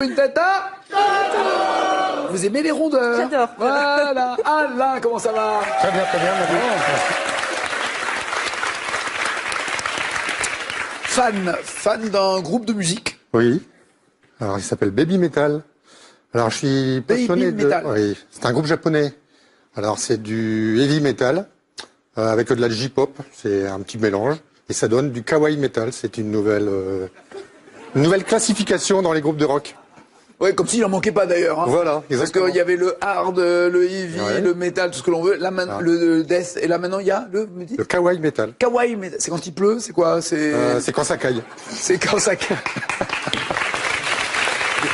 Une tata. Vous aimez les rondeurs? J'adore. Voilà. Alain, comment ça va? Très bien, merci. Fan d'un groupe de musique. Oui. Alors, il s'appelle Baby Metal. Alors, je suis passionné de... Metal. Oui, c'est un groupe japonais. Alors, c'est du heavy metal avec de la J-pop. C'est un petit mélange. Et ça donne du kawaii metal. C'est une nouvelle classification dans les groupes de rock. Ouais, comme s'il en manquait pas d'ailleurs. Hein. Voilà, Parce exactement. qu'il y avait le hard, le heavy, Ouais. le metal, tout ce que l'on veut. Là, maintenant, le death. Et là, maintenant, il y a le... me dites Le kawaii metal. kawaii metal. C'est quand il pleut, c'est quoi? C'est C'est quand ça caille. c'est quand ça... Le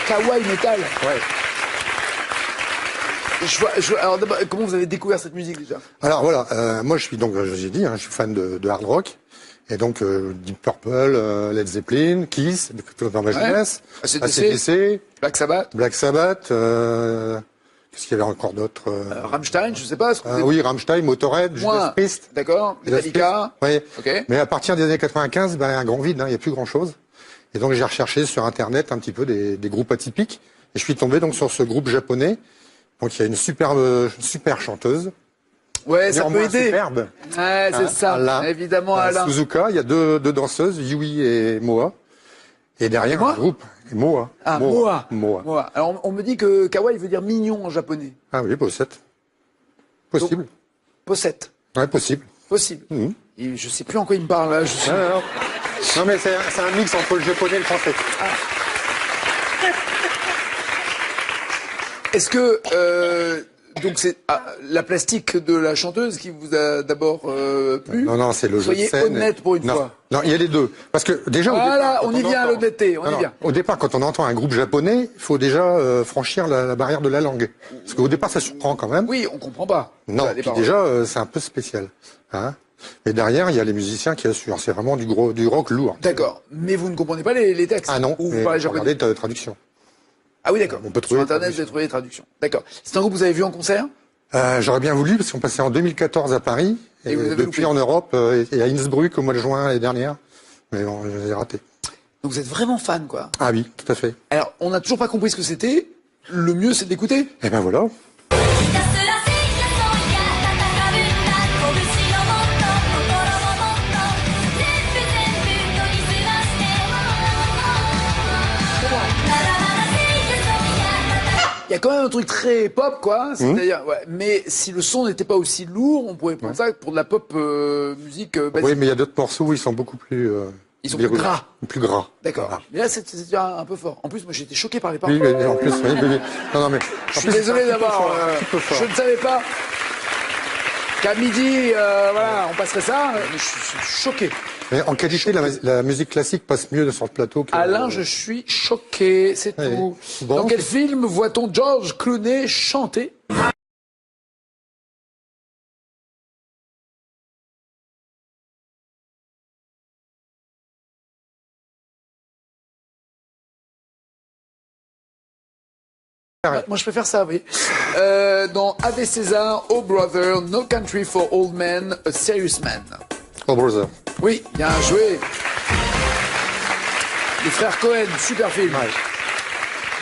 kawaii metal. Ouais. Alors d'abord, comment vous avez découvert cette musique déjà? Alors voilà, moi je suis donc, j'ai dit, je suis fan de hard rock. Et donc Deep Purple, Led Zeppelin, Kiss, dans ma jeunesse, AC/DC, Black Sabbath, Black Sabbath, qu'est-ce qu'il y avait encore d'autre Rammstein, je sais pas. Oui, Rammstein, Motorhead, Judas Priest. D'accord, Metallica. Oui. Ok. Mais à partir des années 95, un grand vide, il n'y a plus grand-chose. Et donc j'ai recherché sur Internet un petit peu des groupes atypiques. Et je suis tombé donc sur ce groupe japonais. Donc il y a une super chanteuse. Ouais, ça peut aider. Superbe. Ouais, c'est ça. Alain. Évidemment, Alain. Suzuka, il y a deux danseuses, Yui et Moa. Et derrière un groupe, Moa. Ah, Moa. Alors, on me dit que kawaii veut dire mignon en japonais. Ah oui, possède. Possible. Possède. Ouais, possible. Possible. Mhm. Et je sais plus en quoi il me parle, là. Non, mais c'est un mix entre le japonais et le français. Est-ce que... donc c'est la plastique de la chanteuse qui vous a d'abord plu? Non, c'est le jeu de Soyez scène. honnête pour une fois. Non, il y a les deux. Parce que déjà, Voilà, on y vient à l'honnêteté, on y vient. Au départ, quand on entend un groupe japonais, il faut déjà franchir la barrière de la langue. Parce qu'au départ, ça surprend quand même. Oui, on comprend pas. Non, puis déjà, c'est un peu spécial. Hein. Et derrière, il y a les musiciens qui assurent. C'est vraiment du rock lourd. D'accord. Mais vous ne comprenez pas les textes? Ah non, Ou vous mais parlez japonais? regardez ta traduction. Ah oui, d'accord. On peut Sur trouver Internet, vous avez trouvé les traductions. D'accord. C'est un groupe que vous avez vu en concert? J'aurais bien voulu, parce qu'on passait en 2014 à Paris, et vous avez depuis loupé. en Europe, et à Innsbruck au mois de juin l'année dernière. Mais bon, je les ai ratés. Donc vous êtes vraiment fan, quoi. Ah oui, tout à fait. Alors, on n'a toujours pas compris ce que c'était. Le mieux, c'est d'écouter. Et ben voilà. Il y a quand même un truc très pop, quoi. C'est-à-dire, ouais. Mais si le son n'était pas aussi lourd, on pourrait prendre ça pour de la pop musique basique. Oui, mais il y a d'autres morceaux où ils sont beaucoup plus... Ils sont plus gras. Plus gras. D'accord. Voilà. Mais là, c'est déjà un peu fort. En plus, moi, j'étais choqué par les paroles. Oui, mais en plus, oui, non, mais... Je suis désolé d'avoir... je ne savais pas qu'à midi, voilà, on passerait ça. Mais je suis choqué. Mais en qualité, la musique classique passe mieux sur le plateau que... Alain, je suis choqué, c'est Oui. tout. Bon, Dans quel film voit-on George Clooney chanter? Moi, je préfère ça, oui. Dans Ave César, Oh Brother, No Country for Old Men, A Serious Man. Oh, brother. Oui, bien joué. Les frères Cohen, super film. Ouais.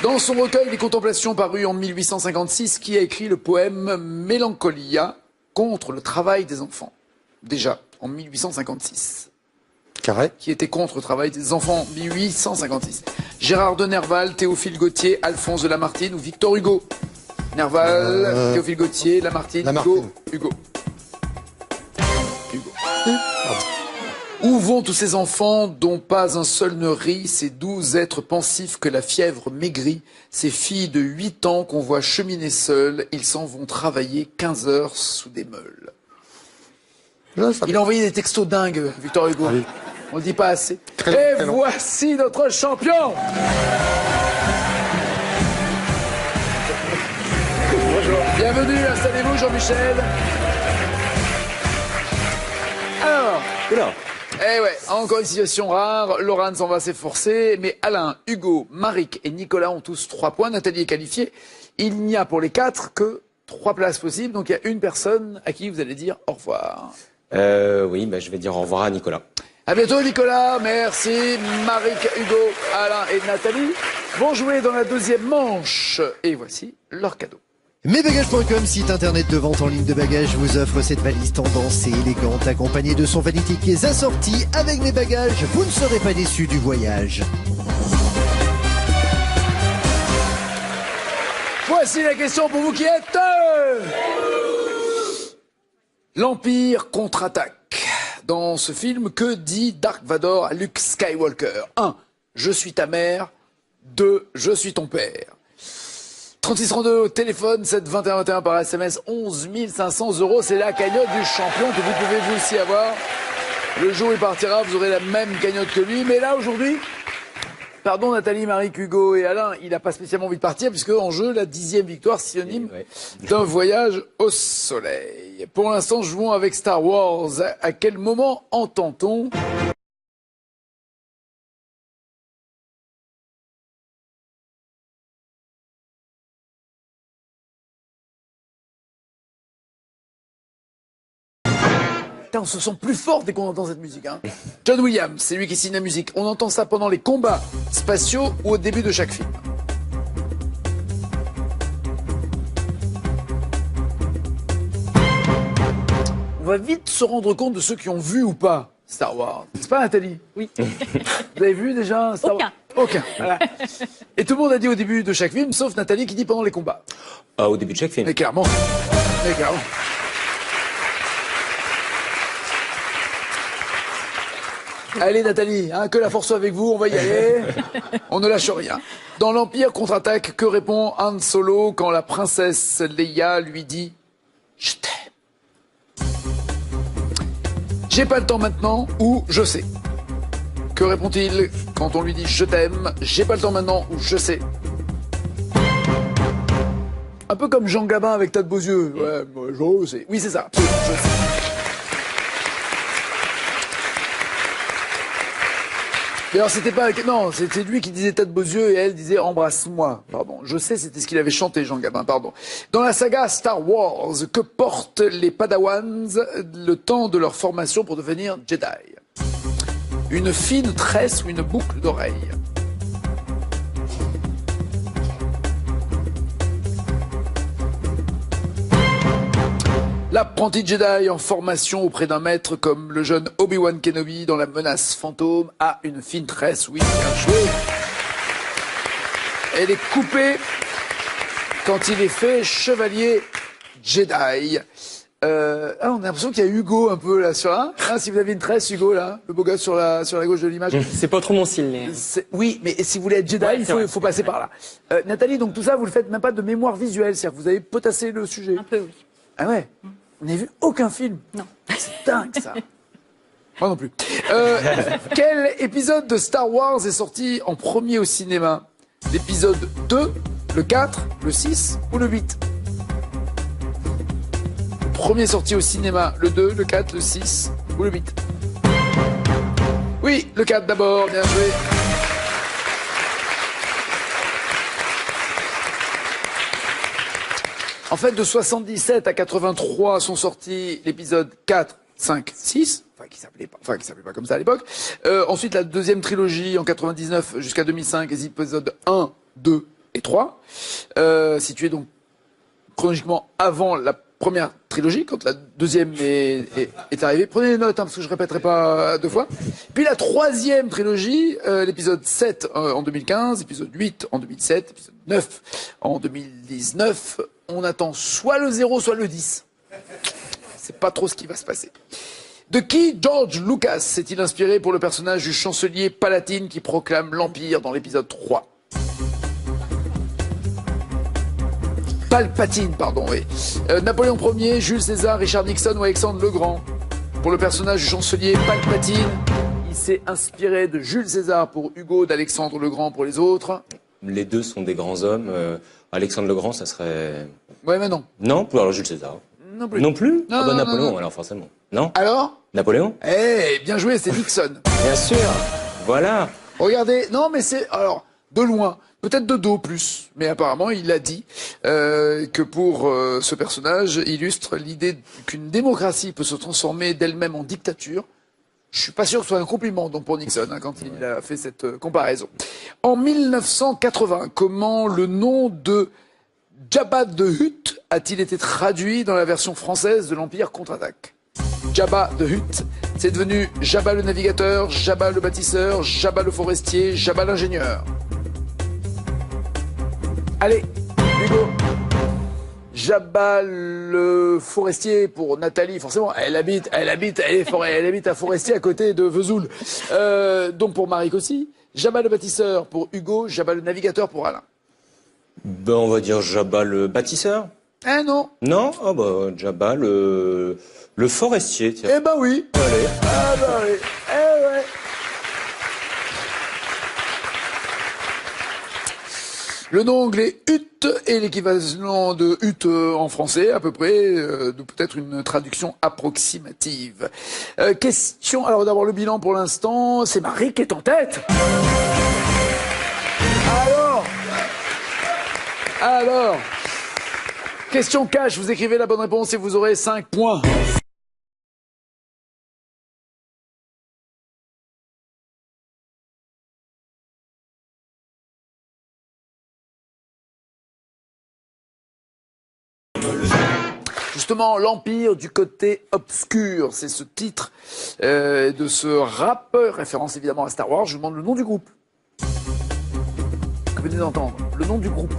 Dans son recueil Les Contemplations paru en 1856, qui a écrit le poème Mélancolia contre le travail des enfants? Déjà, en 1856. Carré. Qui était contre le travail des enfants, 1856. Gérard de Nerval, Théophile Gautier, Alphonse de Lamartine ou Victor Hugo? Nerval, Théophile Gautier, Lamartine, Hugo. Où vont tous ces enfants dont pas un seul ne rit, ces doux êtres pensifs que la fièvre maigrit, ces filles de 8 ans qu'on voit cheminer seules, ils s'en vont travailler 15 heures sous des meules. Il a envoyé des textos dingues, Victor Hugo. Ah oui. On le dit pas assez. Très Et long. voici notre champion. Bonjour. Bienvenue, installez-vous Jean-Michel. Alors, eh ouais, encore une situation rare. Laurent s'en va s'efforcer, mais Alain, Hugo, Maric et Nicolas ont tous 3 points. Nathalie est qualifiée. Il n'y a pour les 4 que 3 places possibles, donc il y a une personne à qui vous allez dire au revoir. Oui, je vais dire au revoir à Nicolas. À bientôt Nicolas, merci. Maric, Hugo, Alain et Nathalie vont jouer dans la deuxième manche. Et voici leur cadeau. Mesbagages.com, site internet de vente en ligne de bagages, vous offre cette valise tendance et élégante accompagnée de son vanity case assorti. Avec mes bagages, vous ne serez pas déçus du voyage. Voici la question pour vous qui êtes... L'Empire contre-attaque. Dans ce film, que dit Dark Vador à Luke Skywalker? 1. Je suis ta mère. 2. Je suis ton père. 3632 au téléphone, 7 21 21 par SMS, 11 500 €. C'est la cagnotte du champion que vous pouvez vous aussi avoir. Le jour où il partira, vous aurez la même cagnotte que lui. Mais là, aujourd'hui, pardon Nathalie, Marie, Hugo et Alain, il n'a pas spécialement envie de partir puisque en jeu, la 10e victoire synonyme d'un voyage au soleil. Pour l'instant, jouons avec Star Wars. À quel moment entend-on on se sent plus fort dès qu'on entend cette musique. Hein. John Williams, c'est lui qui signe la musique. On entend ça pendant les combats spatiaux ou au début de chaque film. On va vite se rendre compte de ceux qui ont vu ou pas Star Wars. C'est pas Nathalie? Oui. Vous avez vu déjà Star Aucun. Wars? Aucun. Voilà. Et tout le monde a dit au début de chaque film, sauf Nathalie qui dit pendant les combats. Au début de chaque film. Mais clairement. Mais clairement. Allez Nathalie, hein, que la force soit avec vous, on va y aller. On ne lâche rien. Dans l'Empire contre-attaque, que répond Han Solo quand la princesse Leia lui dit « Je t'aime ». J'ai pas le temps maintenant ou je sais. Que répond-il quand on lui dit « Je t'aime », j'ai pas le temps maintenant ou je sais. Un peu comme Jean Gabin avec Tas de beaux yeux. Ouais, moi, je sais. Oui, c'est ça. Je sais. Mais alors c'était pas... Non, c'était lui qui disait tas de beaux yeux et elle disait embrasse-moi. Pardon. Je sais, c'était ce qu'il avait chanté, Jean Gabin, pardon. Dans la saga Star Wars, que portent les Padawans le temps de leur formation pour devenir Jedi? Une fine tresse ou une boucle d'oreille? L'apprenti Jedi en formation auprès d'un maître comme le jeune Obi-Wan Kenobi dans La Menace Fantôme a une fine tresse, oui, bien joué. Elle est coupée quand il est fait chevalier Jedi. On a l'impression qu'il y a Hugo un peu là sur là. Hein, si vous avez une tresse, Hugo là, le beau gars sur la gauche de l'image. C'est pas trop mon style. Mais... Oui, mais si vous voulez être Jedi, il faut passer par là. Nathalie, donc tout ça, vous le faites même pas de mémoire visuelle, c'est-à-dire que vous avez potassé le sujet. Un peu, oui. Ah ouais. Vous n'avez vu aucun film? Non. C'est dingue, ça. Moi non plus. Quel épisode de Star Wars est sorti en premier au cinéma? L'épisode 2, le 4, le 6 ou le 8? Premier sorti au cinéma, le 2, le 4, le 6 ou le 8? Oui, le 4 d'abord, bien joué. En fait, de 77 à 83 sont sortis l'épisode 4, 5, 6, qui s'appelait pas comme ça à l'époque. Ensuite, la deuxième trilogie en 99 jusqu'à 2005, les épisodes 1, 2 et 3, situés donc chronologiquement avant la première trilogie, quand la deuxième est arrivée. Prenez les notes, hein, parce que je répéterai pas deux fois. Puis la troisième trilogie, l'épisode 7 en 2015, épisode 8 en 2007, épisode 9 en 2019. On attend soit le 0, soit le 10. C'est pas trop ce qui va se passer. De qui George Lucas s'est-il inspiré pour le personnage du chancelier Palatine qui proclame l'Empire dans l'épisode 3? Palpatine, pardon, oui. Napoléon Ier, Jules César, Richard Nixon ou Alexandre le Grand. Pour le personnage du chancelier Palpatine, il s'est inspiré de Jules César pour Hugo, d'Alexandre le Grand pour les autres. Les deux sont des grands hommes. Alexandre le Grand, ça serait... Ouais, mais non. Non, alors Jules César. Non plus. Non plus? Non, Ah bah non, Napoléon, non. alors forcément. Non? Alors? Napoléon? Eh, bien joué, c'est Nixon. Bien sûr. Voilà. Regardez, non mais c'est... Alors, de loin, peut-être de dos plus, mais apparemment il a dit que pour ce personnage illustre l'idée qu'une démocratie peut se transformer d'elle-même en dictature Je suis pas sûr que ce soit un compliment donc pour Nixon hein, quand il a fait cette comparaison. En 1980, comment le nom de Jabba the Hutt a-t-il été traduit dans la version française de l'Empire contre-attaque? Jabba the Hutt, c'est devenu Jabba le navigateur, Jabba le bâtisseur, Jabba le forestier, Jabba l'ingénieur. Allez, Hugo. Jabba le forestier pour Nathalie, forcément, elle habite à Forestier à côté de Vesoul. Donc pour Marik aussi. Jabba le bâtisseur pour Hugo, Jabba le navigateur pour Alain. Ben, on va dire Jabba le bâtisseur. Eh non. Non? Ah bah, Jabba le forestier, tiens. Eh ben oui. Allez. Ah ben oui. Eh ouais. Le nom anglais Hutt est l'équivalent de Hutt en français, à peu près, de peut-être une traduction approximative. Question, alors d'abord le bilan pour l'instant, c'est Marie qui est en tête. Alors, question cash, vous écrivez la bonne réponse et vous aurez 5 points. Justement, l'Empire du côté obscur, c'est ce titre de ce rap, référence évidemment à Star Wars. Je vous demande le nom du groupe. Que vous venez d'entendre, le nom du groupe.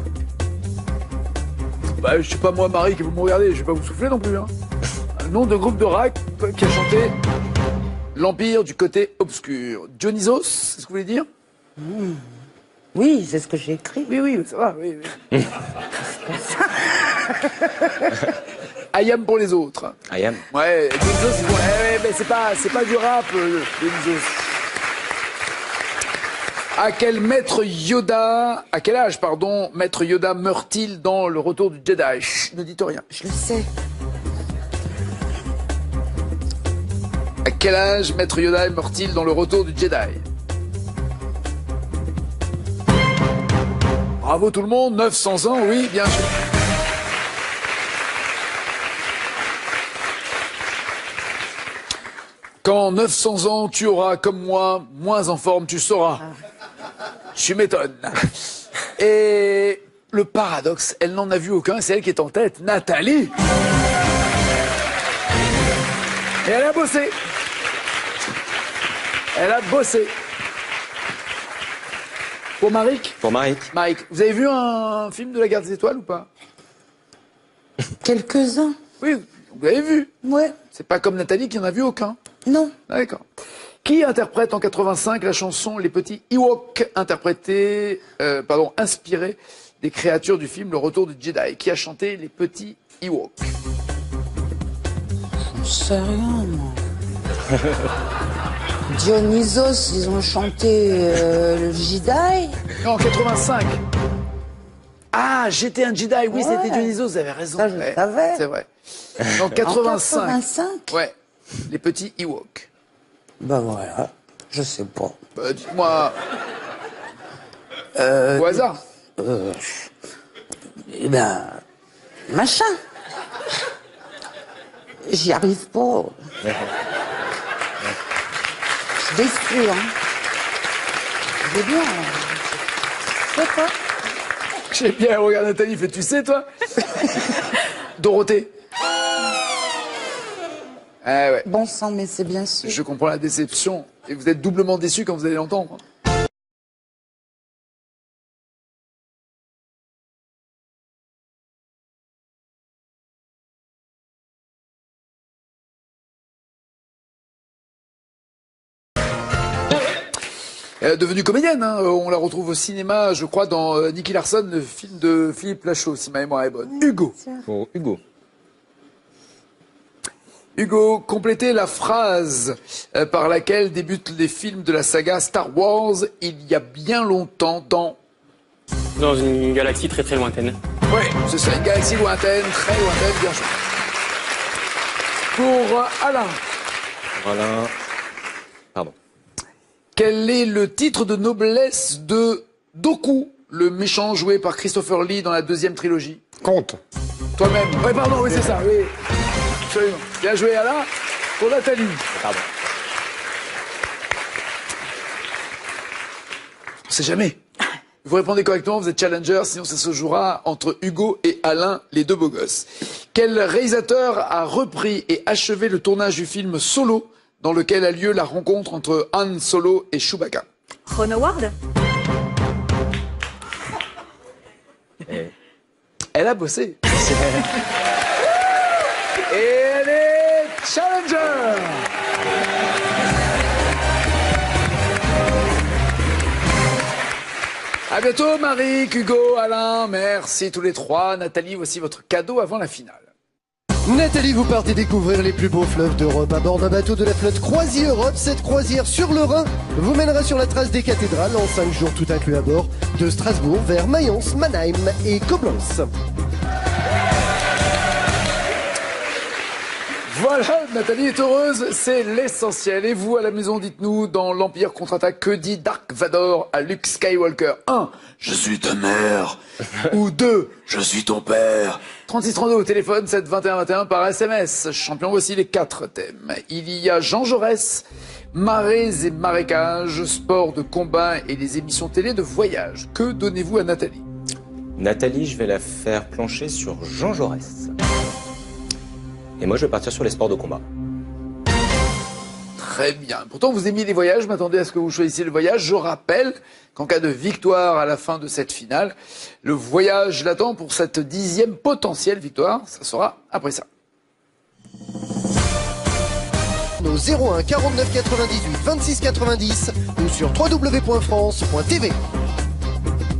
Bah, je sais pas moi, Marie, que vous me regardez, je vais pas vous souffler non plus. Hein. Le nom de groupe de rap qui a chanté l'Empire du côté obscur. Dionysos, c'est ce que vous voulez dire? Oui, c'est ce que j'ai écrit. Oui, ça va, oui. Ayam pour les autres. Ayam. Ouais, Dionysos, c'est bon. Mais c'est pas du rap, Dionysos. À quel âge, Maître Yoda meurt-il dans le Retour du Jedi? Chut, ne dites rien. Je le sais. À quel âge Maître Yoda meurt-il dans le Retour du Jedi? Bravo tout le monde, 900 ans, oui, bien sûr. Quand 900 ans tu auras comme moi, moins en forme tu seras. Tu m'étonnes. Et le paradoxe, elle n'en a vu aucun, c'est elle qui est en tête, Nathalie. Et elle a bossé. Pour Marik? Pour Marik. Marik, vous avez vu un film de la Guerre des Étoiles ou pas? Quelques-uns. Oui, vous l'avez vu. Ouais. C'est pas comme Nathalie qui en a vu aucun. Non. D'accord. Qui interprète en 85 la chanson Les Petits Ewoks, inspirée des créatures du film Le Retour du Jedi? Qui a chanté Les Petits Ewoks? J'en sais rien, moi. Dionysos, ils ont chanté le Jedi. Non, en 85. Ah, j'étais un Jedi, oui, Ouais. c'était Dionysos, vous avez raison. Ça, je le savais. C'est vrai. En 85. En 85. Ouais, Les Petits Ewoks. Ben voilà, je sais pas. Dites-moi. Au hasard. Eh ben, machin. J'y arrive pas. Je suis déçue, hein. Je vais bien. Je sais pas. Je sais bien, regarde Nathalie, fait tu sais toi? Dorothée. Ouais. Bon sang, mais c'est bien sûr. Je comprends la déception. Et vous êtes doublement déçu quand vous allez l'entendre. Elle est devenue comédienne, hein. On la retrouve au cinéma, je crois, dans Nicky Larson, le film de Philippe Lachaud, si ma mémoire est bonne. Hugo. Pour Hugo. Hugo, complétez la phrase par laquelle débutent les films de la saga Star Wars il y a bien longtemps dans... Dans une galaxie très très lointaine. Oui, c'est ça, une galaxie lointaine, très lointaine, bien sûr. Pour Alain. Voilà. Pardon. Quel est le titre de noblesse de Dooku, le méchant joué par Christopher Lee dans la deuxième trilogie? Compte. Toi-même. Oui, pardon, oui, c'est ça, oui. Absolument. Bien joué, Alain. Pour Nathalie. Pardon. sait jamais. Vous répondez correctement, vous êtes challenger, sinon ça se jouera entre Hugo et Alain, les deux beaux gosses. Quel réalisateur a repris et achevé le tournage du film Solo, dans lequel a lieu la rencontre entre Han Solo et Chewbacca? Ron Howard. Elle a bossé. Et elle est challenger. À bientôt, Marie, Hugo, Alain, merci tous les trois. Nathalie, voici votre cadeau avant la finale. Nathalie, vous partez découvrir les plus beaux fleuves d'Europe à bord d'un bateau de la flotte Croisière Europe. Cette croisière sur le Rhin vous mènera sur la trace des cathédrales en 5 jours tout inclus à bord, de Strasbourg vers Mayence, Mannheim et Koblenz. Voilà, Nathalie est heureuse, c'est l'essentiel. Et vous, à la maison, dites-nous, dans l'Empire contre-attaque, que dit Dark Vador à Luke Skywalker? 1. Je suis ta mère. Ou 2. Je suis ton père. 3632 au téléphone, 7 21 21 par SMS. Champion, voici les 4 thèmes. Il y a Jean Jaurès, marées et marécages, sport de combat et les émissions télé de voyage. Que donnez-vous à Nathalie? Nathalie, je vais la faire plancher sur Jean Jaurès. Et moi, je vais partir sur les sports de combat. Très bien. Pourtant, vous aimiez les voyages. M'attendez à ce que vous choisissiez le voyage. Je rappelle qu'en cas de victoire à la fin de cette finale, le voyage l'attend pour cette 10e potentielle victoire. Ça sera après ça. Au 01 49 98 26 90 ou sur www.france.tv.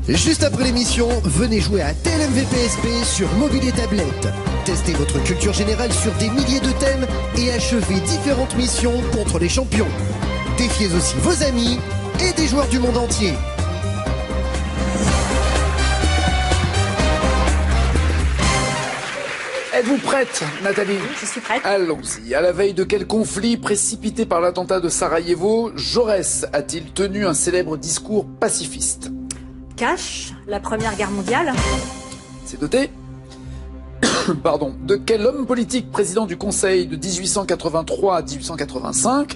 Juste après l'émission, venez jouer à TLMVPSP sur mobile et tablette. Testez votre culture générale sur des milliers de thèmes et achevez différentes missions contre les champions. Défiez aussi vos amis et des joueurs du monde entier. Êtes-vous prête, Nathalie? Je suis prête. Allons-y. À la veille de quel conflit précipité par l'attentat de Sarajevo, Jaurès a-t-il tenu un célèbre discours pacifiste? Cash, la Première Guerre mondiale. C'est noté. Pardon. De quel homme politique président du Conseil de 1883 à 1885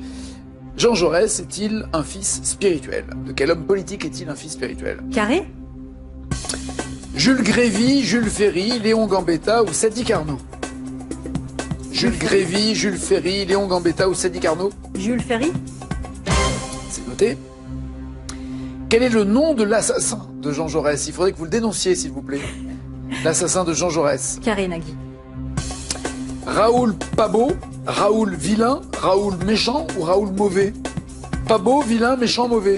Jean Jaurès est-il un fils spirituel? De quel homme politique est-il un fils spirituel? Carré. Jules Grévy, Jules Ferry, Léon Gambetta ou Sadi Carnot? Jules Grévy, Jules Ferry, Léon Gambetta ou Sadi Carnot? Jules Ferry. C'est noté. Quel est le nom de l'assassin de Jean Jaurès? Il faudrait que vous le dénonciez, s'il vous plaît. L'assassin de Jean Jaurès. Carré Nagui. Raoul Pabot, Raoul Vilain, Raoul Méchant ou Raoul Mauvais? Pabot, Vilain, Méchant, Mauvais.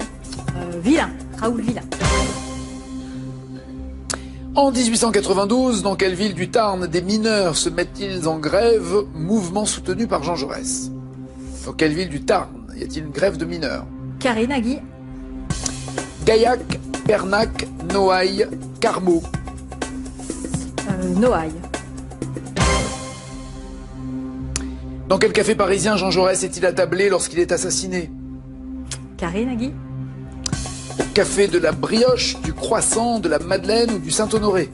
Vilain. Raoul Vilain. En 1892, dans quelle ville du Tarn des mineurs se mettent-ils en grève, mouvement soutenu par Jean Jaurès? Dans quelle ville du Tarn y a-t-il une grève de mineurs? Carré Nagui. Gaillac, Pernac, Noailles, Carmaux. Noailles. Dans quel café parisien Jean Jaurès est-il attablé lorsqu'il est assassiné? Carré Nagui. Au café de la Brioche, du Croissant, de la Madeleine ou du Saint-Honoré?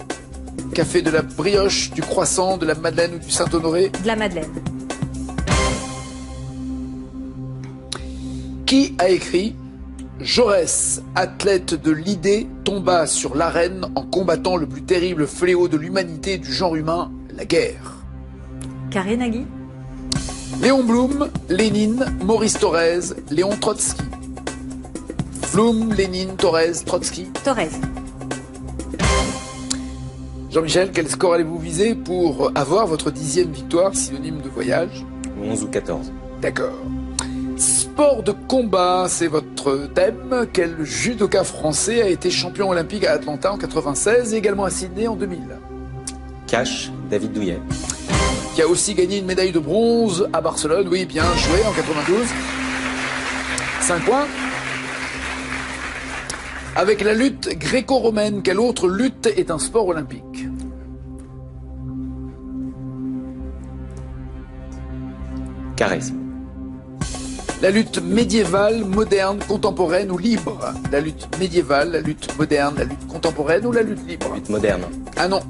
Café de la Brioche, du Croissant, de la Madeleine ou du Saint-Honoré? De la Madeleine. Qui a écrit Jaurès, athlète de l'idée, tomba sur l'arène en combattant le plus terrible fléau de l'humanité et du genre humain, la guerre? Carré Nagui. Léon Blum, Lénine, Maurice Thorez, Léon Trotsky. Blum, Lénine, Thorez, Trotsky. Thorez. Jean-Michel, quel score allez-vous viser pour avoir votre 10e victoire, synonyme de voyage? 11 ou 14. D'accord. Sport de combat, c'est votre thème. Quel judoka français a été champion olympique à Atlanta en 96 et également à Sydney en 2000? Cash, David Douillet. Qui a aussi gagné une médaille de bronze à Barcelone, oui, bien joué, en 92. 5 points. Avec la lutte gréco-romaine, quelle autre lutte est un sport olympique? Charisme. La lutte médiévale, moderne, contemporaine ou libre? La lutte médiévale, la lutte moderne, la lutte contemporaine ou la lutte libre? Lutte moderne. Ah non,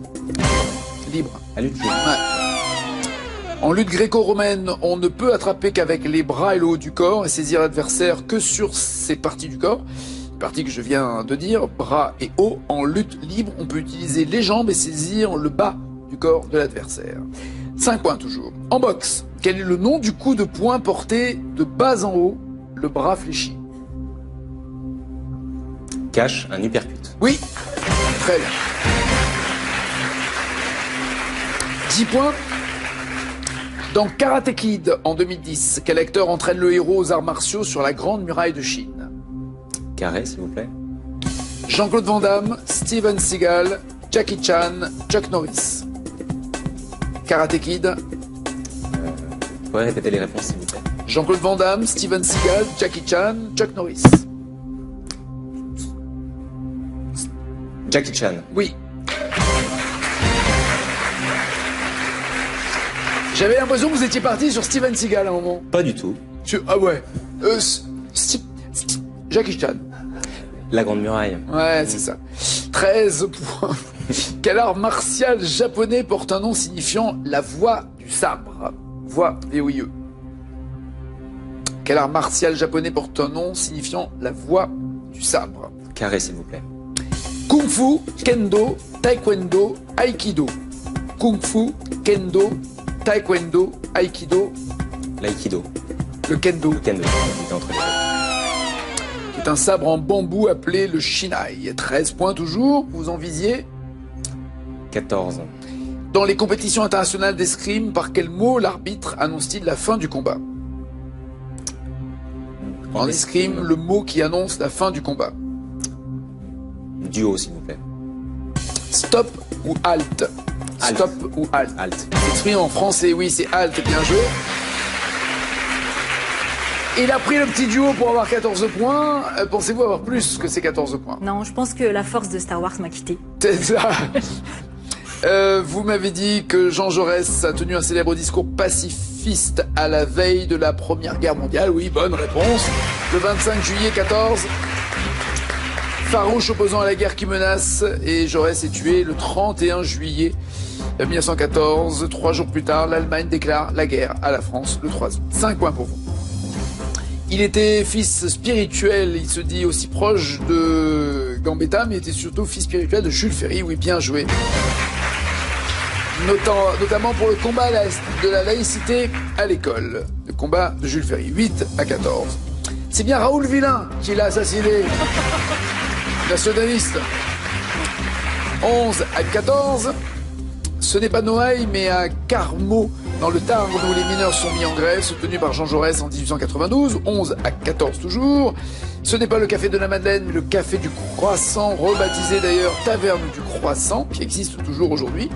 libre. La lutte libre. Ouais. En lutte gréco-romaine, on ne peut attraper qu'avec les bras et le haut du corps et saisir l'adversaire que sur ces parties du corps. Partie que je viens de dire, bras et haut. En lutte libre, on peut utiliser les jambes et saisir le bas du corps de l'adversaire. 5 points toujours. En boxe, quel est le nom du coup de poing porté de bas en haut, le bras fléchi? Cache un uppercut. Oui, très bien. 10 points. Dans Karate Kid, en 2010, quel acteur entraîne le héros aux arts martiaux sur la Grande Muraille de Chine? Carré, s'il vous plaît. Jean-Claude Van Damme, Steven Seagal, Jackie Chan, Chuck Norris. Karate Kid, Vous pouvez répéter les réponses, s'il vous plaît. Jean-Claude Van Damme, Steven Seagal, Jackie Chan, Chuck Norris. Jackie Chan. Oui. J'avais l'impression que vous étiez parti sur Steven Seagal à un moment. Pas du tout. Ah ouais. Jackie Chan. La Grande Muraille. Ouais, c'est ça. 13 points. Quel art martial japonais porte un nom signifiant la voie du sabre? Voie, V-O-I-E. Quel art martial japonais porte un nom signifiant la voie du sabre? Carré, s'il vous plaît. Kung Fu, Kendo, Taekwondo, Aikido. Kung Fu, Kendo, Taekwondo, Aikido. L'aïkido. Le Kendo, Le kendo. Il était entre les deux. qui est un sabre en bambou appelé le Shinai. 13 points toujours, vous en visiez. 14. Dans les compétitions internationales d'escrime, par quel mot l'arbitre annonce-t-il la fin du combat? En escrime, le mot qui annonce la fin du combat. Duo, s'il vous plaît. Stop ou halt? Halt. Stop ou halt? Halt. Exprimé en français, oui, c'est halt, bien joué. Il a pris le petit duo pour avoir 14 points. Pensez-vous avoir plus que ces 14 points? Non, je pense que la force de Star Wars m'a quitté. C'est ça. Vous m'avez dit que Jean Jaurès a tenu un célèbre discours pacifiste à la veille de la Première Guerre mondiale. Oui, bonne réponse. Le 25 juillet 14. Farouche opposant à la guerre qui menace, et Jaurès est tué le 31 juillet 1914. 3 jours plus tard, l'Allemagne déclare la guerre à la France le 3 août. 5 points pour vous. Il était fils spirituel, il se dit aussi proche de Gambetta, mais il était surtout fils spirituel de Jules Ferry. Oui, bien joué. Notamment pour le combat de la laïcité à l'école. Le combat de Jules Ferry, 8 à 14. C'est bien Raoul Villain qui l'a assassiné. Nationaliste. 11 à 14. Ce n'est pas Noailles, mais à Carmaux, dans le Tarn, où les mineurs sont mis en grève, soutenu par Jean Jaurès en 1892. 11 à 14 toujours. Ce n'est pas le café de la Madeleine, mais le café du Croissant, rebaptisé d'ailleurs Taverne du Croissant, qui existe toujours aujourd'hui,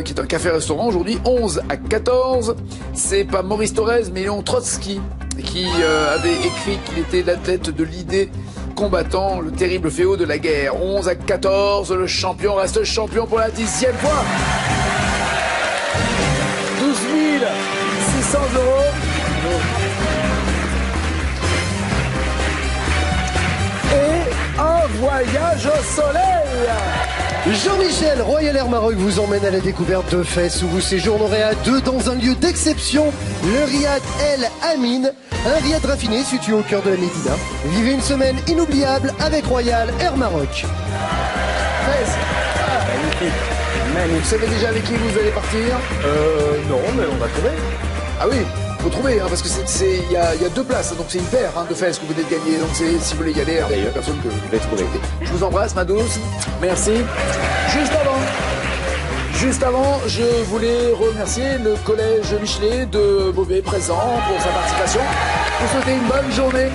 qui est un café-restaurant aujourd'hui. 11 à 14. C'est pas Maurice Thorez, mais Léon Trotsky, qui avait écrit qu'il était l'athlète de l'idée combattant le terrible fléau de la guerre. 11 à 14, le champion reste champion pour la 10e fois. 12 600 €. Et un voyage au soleil. Jean-Michel, Royal Air Maroc vous emmène à la découverte de Fès où vous séjournerez à deux dans un lieu d'exception, le Riad El Amin, un riad raffiné situé au cœur de la Médina. Vivez une semaine inoubliable avec Royal Air Maroc. Fès. Magnifique. Vous savez déjà avec qui vous allez partir? Non, mais on va trouver. Ah oui, faut trouver, hein, parce que il y a 2 places, donc c'est une paire de Fès que vous venez de gagner. Donc si vous voulez y aller avec la personne que Je vais trouver. Je vous embrasse, ma douce. Merci. Juste avant, je voulais remercier le collège Michelet de Beauvais présent pour sa participation. Vous souhaitez une bonne journée.